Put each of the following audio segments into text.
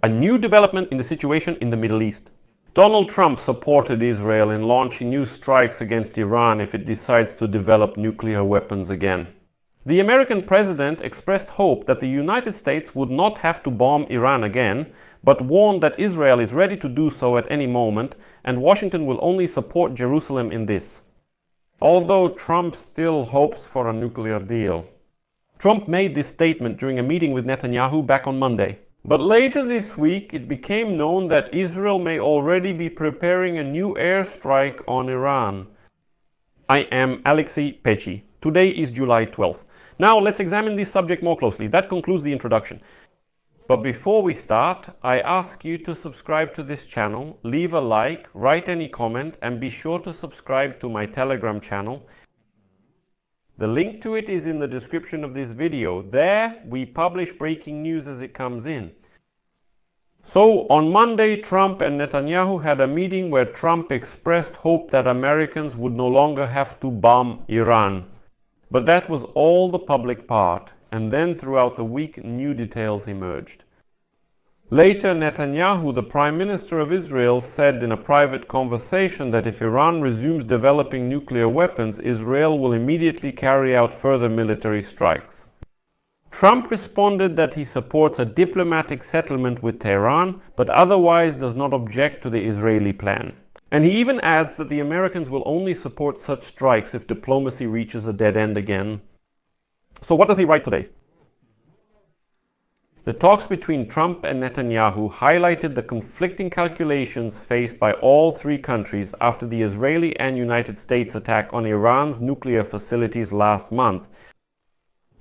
A new development in the situation in the Middle East. Donald Trump supported Israel in launching new strikes against Iran if it decides to develop nuclear weapons again. The American president expressed hope that the United States would not have to bomb Iran again, but warned that Israel is ready to do so at any moment, and Washington will only support Jerusalem in this. Although Trump still hopes for a nuclear deal. Trump made this statement during a meeting with Netanyahu back on Monday. But later this week, it became known that Israel may already be preparing a new airstrike on Iran. I am Alexei Pechi. Today is July 12th. Now let's examine this subject more closely. That concludes the introduction. But before we start, I ask you to subscribe to this channel, leave a like, write any comment, and be sure to subscribe to my Telegram channel. The link to it is in the description of this video. There, we publish breaking news as it comes in. So, on Monday, Trump and Netanyahu had a meeting where Trump expressed hope that Americans would no longer have to bomb Iran. But that was all the public part, and then throughout the week, new details emerged. Later, Netanyahu, the Prime Minister of Israel, said in a private conversation that if Iran resumes developing nuclear weapons, Israel will immediately carry out further military strikes. Trump responded that he supports a diplomatic settlement with Tehran, but otherwise does not object to the Israeli plan. And he even adds that the Americans will only support such strikes if diplomacy reaches a dead end again. So what does he write today? The talks between Trump and Netanyahu highlighted the conflicting calculations faced by all three countries after the Israeli and United States attack on Iran's nuclear facilities last month.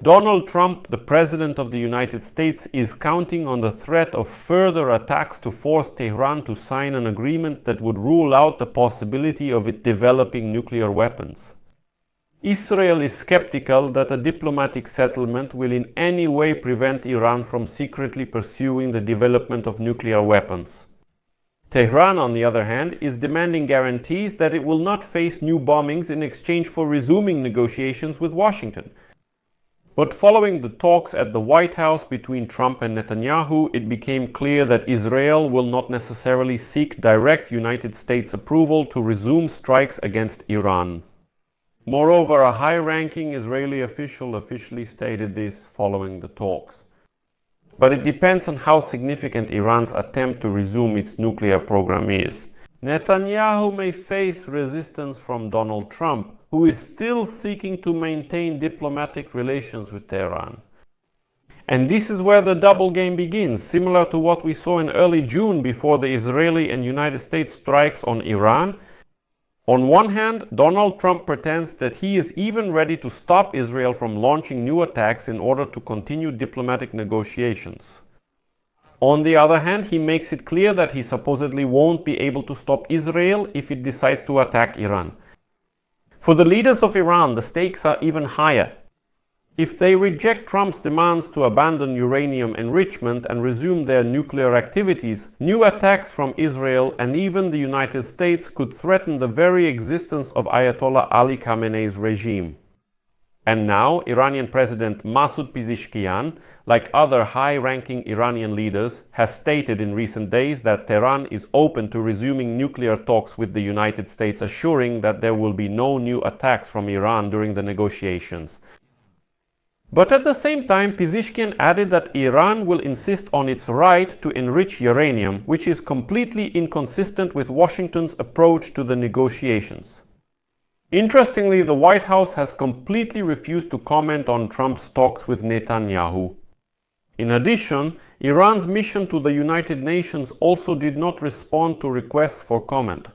Donald Trump, the President of the United States, is counting on the threat of further attacks to force Tehran to sign an agreement that would rule out the possibility of it developing nuclear weapons. Israel is skeptical that a diplomatic settlement will in any way prevent Iran from secretly pursuing the development of nuclear weapons. Tehran, on the other hand, is demanding guarantees that it will not face new bombings in exchange for resuming negotiations with Washington. But following the talks at the White House between Trump and Netanyahu, it became clear that Israel will not necessarily seek direct United States approval to resume strikes against Iran. Moreover, a high-ranking Israeli official officially stated this following the talks. But it depends on how significant Iran's attempt to resume its nuclear program is. Netanyahu may face resistance from Donald Trump, who is still seeking to maintain diplomatic relations with Tehran. And this is where the double game begins, similar to what we saw in early June before the Israeli and United States strikes on Iran. On one hand, Donald Trump pretends that he is even ready to stop Israel from launching new attacks in order to continue diplomatic negotiations. On the other hand, he makes it clear that he supposedly won't be able to stop Israel if it decides to attack Iran. For the leaders of Iran, the stakes are even higher. If they reject Trump's demands to abandon uranium enrichment and resume their nuclear activities, new attacks from Israel and even the United States could threaten the very existence of Ayatollah Ali Khamenei's regime. And now, Iranian President Masoud Pezeshkian, like other high-ranking Iranian leaders, has stated in recent days that Tehran is open to resuming nuclear talks with the United States, assuring that there will be no new attacks from Iran during the negotiations. But at the same time, Pezeshkian added that Iran will insist on its right to enrich uranium, which is completely inconsistent with Washington's approach to the negotiations. Interestingly, the White House has completely refused to comment on Trump's talks with Netanyahu. In addition, Iran's mission to the United Nations also did not respond to requests for comment.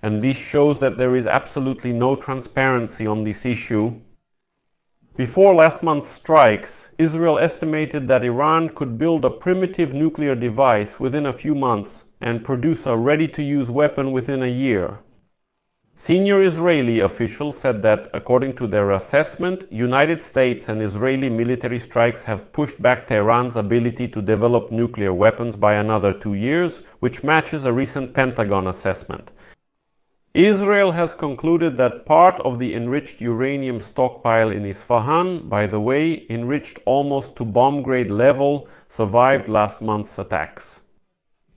And this shows that there is absolutely no transparency on this issue. Before last month's strikes, Israel estimated that Iran could build a primitive nuclear device within a few months and produce a ready-to-use weapon within a year. Senior Israeli officials said that, according to their assessment, United States and Israeli military strikes have pushed back Tehran's ability to develop nuclear weapons by another 2 years, which matches a recent Pentagon assessment. Israel has concluded that part of the enriched uranium stockpile in Isfahan, by the way, enriched almost to bomb-grade level, survived last month's attacks.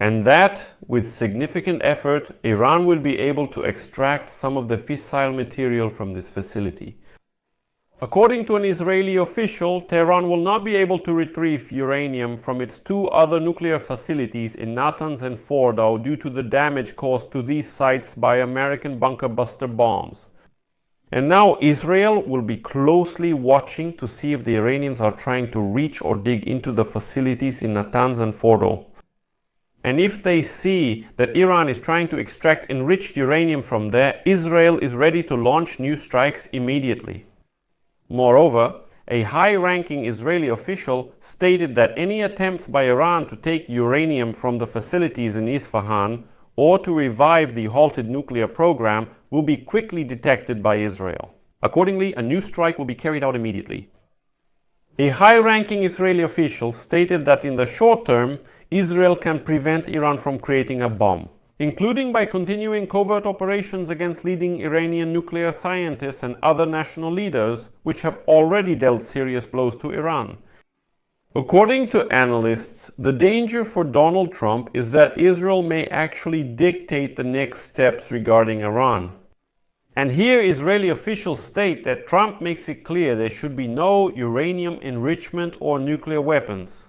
And that, with significant effort, Iran will be able to extract some of the fissile material from this facility. According to an Israeli official, Tehran will not be able to retrieve uranium from its two other nuclear facilities in Natanz and Fordow due to the damage caused to these sites by American bunker buster bombs. And now Israel will be closely watching to see if the Iranians are trying to reach or dig into the facilities in Natanz and Fordow. And if they see that Iran is trying to extract enriched uranium from there, Israel is ready to launch new strikes immediately. Moreover, a high-ranking Israeli official stated that any attempts by Iran to take uranium from the facilities in Isfahan or to revive the halted nuclear program will be quickly detected by Israel. Accordingly, a new strike will be carried out immediately. A high-ranking Israeli official stated that in the short term, Israel can prevent Iran from creating a bomb, including by continuing covert operations against leading Iranian nuclear scientists and other national leaders, which have already dealt serious blows to Iran. According to analysts, the danger for Donald Trump is that Israel may actually dictate the next steps regarding Iran. And here Israeli officials state that Trump makes it clear there should be no uranium enrichment or nuclear weapons.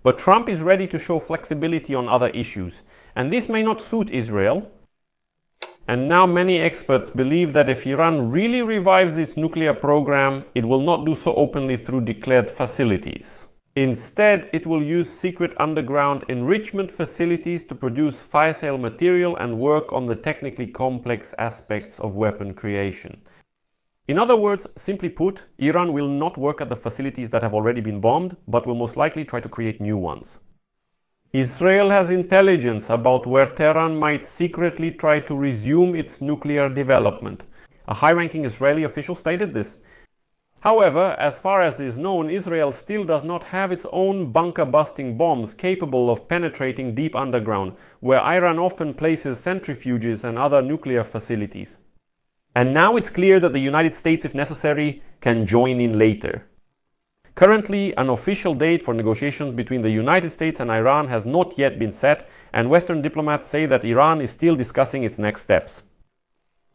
But Trump is ready to show flexibility on other issues, and this may not suit Israel. And now many experts believe that if Iran really revives its nuclear program, it will not do so openly through declared facilities. Instead, it will use secret underground enrichment facilities to produce fissile material and work on the technically complex aspects of weapon creation. In other words, simply put, Iran will not work at the facilities that have already been bombed, but will most likely try to create new ones. Israel has intelligence about where Tehran might secretly try to resume its nuclear development. A high-ranking Israeli official stated this. However, as far as is known, Israel still does not have its own bunker-busting bombs capable of penetrating deep underground, where Iran often places centrifuges and other nuclear facilities. And now it's clear that the United States, if necessary, can join in later. Currently, an official date for negotiations between the United States and Iran has not yet been set, and Western diplomats say that Iran is still discussing its next steps.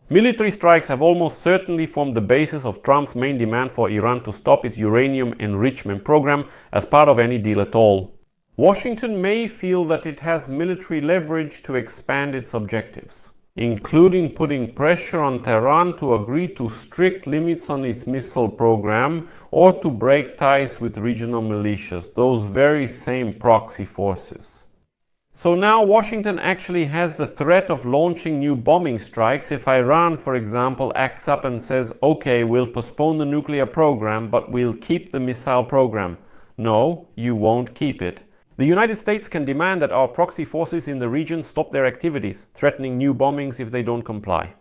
Military strikes have almost certainly formed the basis of Trump's main demand for Iran to stop its uranium enrichment program as part of any deal at all. Washington may feel that it has military leverage to expand its objectives, including putting pressure on Tehran to agree to strict limits on its missile program or to break ties with regional militias, those very same proxy forces. So now Washington actually has the threat of launching new bombing strikes if Iran, for example, acts up and says, okay, we'll postpone the nuclear program, but we'll keep the missile program. No, you won't keep it. The United States can demand that our proxy forces in the region stop their activities, threatening new bombings if they don't comply.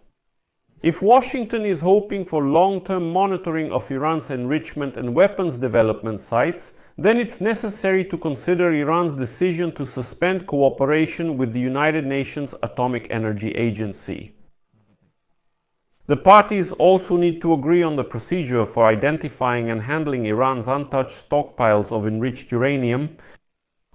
If Washington is hoping for long-term monitoring of Iran's enrichment and weapons development sites, then it's necessary to consider Iran's decision to suspend cooperation with the United Nations Atomic Energy Agency. The parties also need to agree on the procedure for identifying and handling Iran's untouched stockpiles of enriched uranium.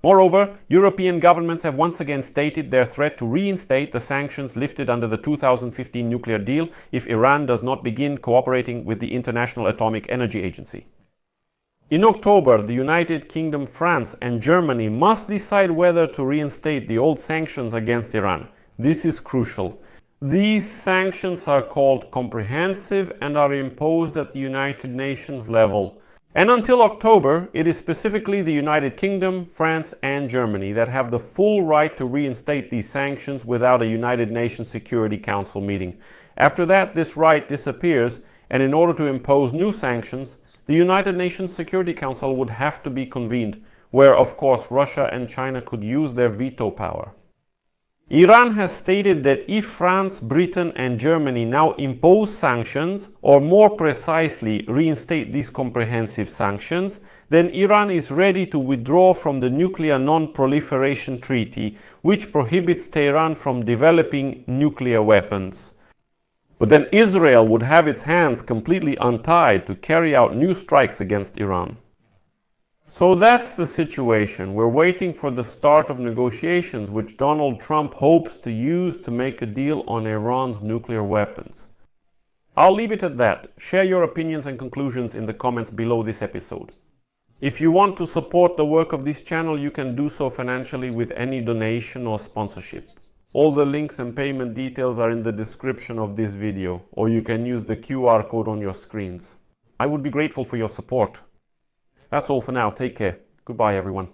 Moreover, European governments have once again stated their threat to reinstate the sanctions lifted under the 2015 nuclear deal if Iran does not begin cooperating with the International Atomic Energy Agency. In October, the United Kingdom, France, and Germany must decide whether to reinstate the old sanctions against Iran. This is crucial. These sanctions are called comprehensive and are imposed at the United Nations level. And until October, it is specifically the United Kingdom, France, and Germany that have the full right to reinstate these sanctions without a United Nations Security Council meeting. After that, this right disappears, and in order to impose new sanctions, the United Nations Security Council would have to be convened, where, of course, Russia and China could use their veto power. Iran has stated that if France, Britain and Germany now impose sanctions, or more precisely reinstate these comprehensive sanctions, then Iran is ready to withdraw from the Nuclear Non-Proliferation Treaty, which prohibits Tehran from developing nuclear weapons. But then Israel would have its hands completely untied to carry out new strikes against Iran. So that's the situation. We're waiting for the start of negotiations, which Donald Trump hopes to use to make a deal on Iran's nuclear weapons. I'll leave it at that. Share your opinions and conclusions in the comments below this episode. If you want to support the work of this channel, you can do so financially with any donation or sponsorship. All the links and payment details are in the description of this video, or you can use the QR code on your screens. I would be grateful for your support. That's all for now. Take care. Goodbye, everyone.